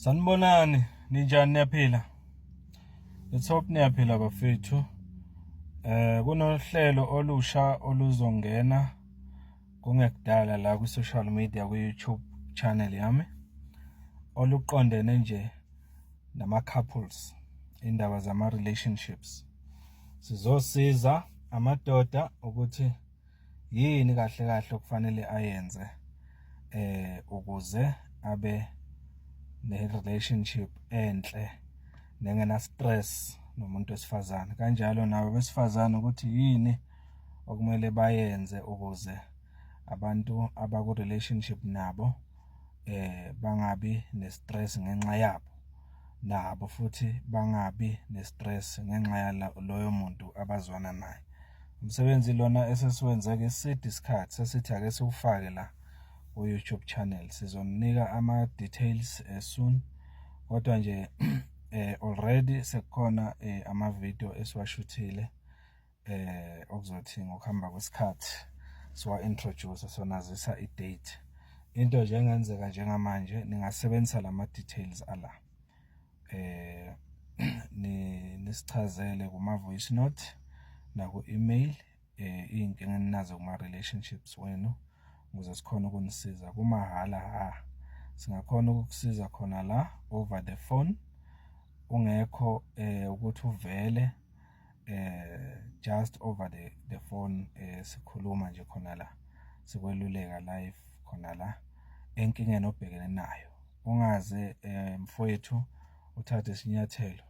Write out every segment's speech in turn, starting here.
Sanibonani, ninjani niyaphila? Let's hope niyaphila bafethu. Kunohlelo olusha oluzongena kungekudala la ku social media ku YouTube channel yami oluqondene nje nama couples, indaba zama relationships. Sizosiza amadoda ukuthi yini kahle kahle okufanele ayenze ukuze abe ne-relationship enhle nengena stress nomuntu wesifazane. Kanjalo nabo besifazane ukuthi yini okumele bayenze ukuze abantu abaku relationship nabo bangabi ne-stress ngenxa yabo, nabo futhi bangabi ne-stress ngenxa yaloyo muntu abazwana naye. Umsebenzi lona esesiwenze-ke side isikhathi sesithi ake siwufake la ku YouTube channel. Sizonika ama details soon, kodwa nje already sekukhona ama video esiwashuthile okuzothi ngokuhamba kwesikhathi siwa introduce sonazisa i-date. Into nje engenzeka njengamanje ningasebenzisa lama details ala nisichazele kuma voice note na ku email iy'nkinga eninazo kuma relationships wenu ukuze sikhona ukunisiza kumahala. Singakhona ukukusiza khona la over the phone, ungekho ukuthi uvele just over the phone sikhuluma nje khona la, sikweluleka live khona la enkingeni obhekene nayo. Ungaze mfowethu uthathe isinyathelo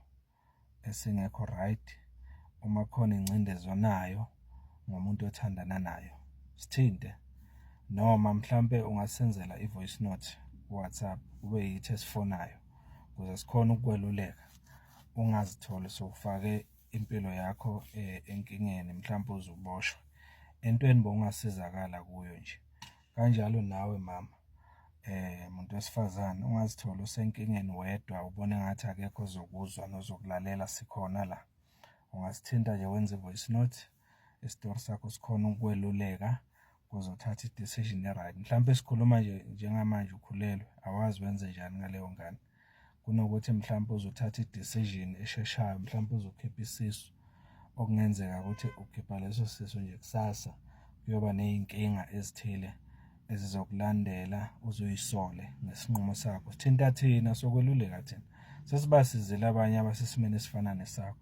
esingekho right uma khona ingcindezi onayo ngomuntu othandana nayo, sithinte. Noma mhlambe ungasenzela i-voice note WhatsApp kube yithi esifonayo ukuze sikhona ukukweluleka, ungazitholi sowufake impilo yakho enkingeni, mhlawumbe uzuboshwe entweni bongasizakala kuyo nje. Kanjalo nawe mama umuntu wesifazane ungazitholi usenkingeni wedwa ubone ngathi akekho ozokuzwa nozokulalela, sikhona la. Ungasithinta nje wenze i-voice note, isitori sakho sikhona ukweluleka uzothatha i-decision e-right. Mhlawumbe sikhuluma nje njengamanje ukhulelwe, awazi wenze njani ngaleyo ngane, kunokuthi mhlawumbe uzothatha i-decision esheshayo, mhlawumbe uzokhipha isisu okungenzeka ukuthi ukhipha leso sisu nje kusasa kuyoba ney'nkinga ezithile ezizokulandela uzoyisole ngesinqumo sakho. Sithinta thina sokweluleka thina sesibasizile abanye abasesimeni esifana nesakho.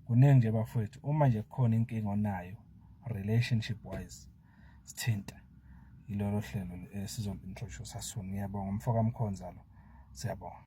Kuningi nje bafowethu, uma nje kukhona inkinga onayo relationship wise sithinta. Ilolo hlelo sizolu-introduce soon. Ngiyabonga mfoka Mkhonza lo, siyabonga.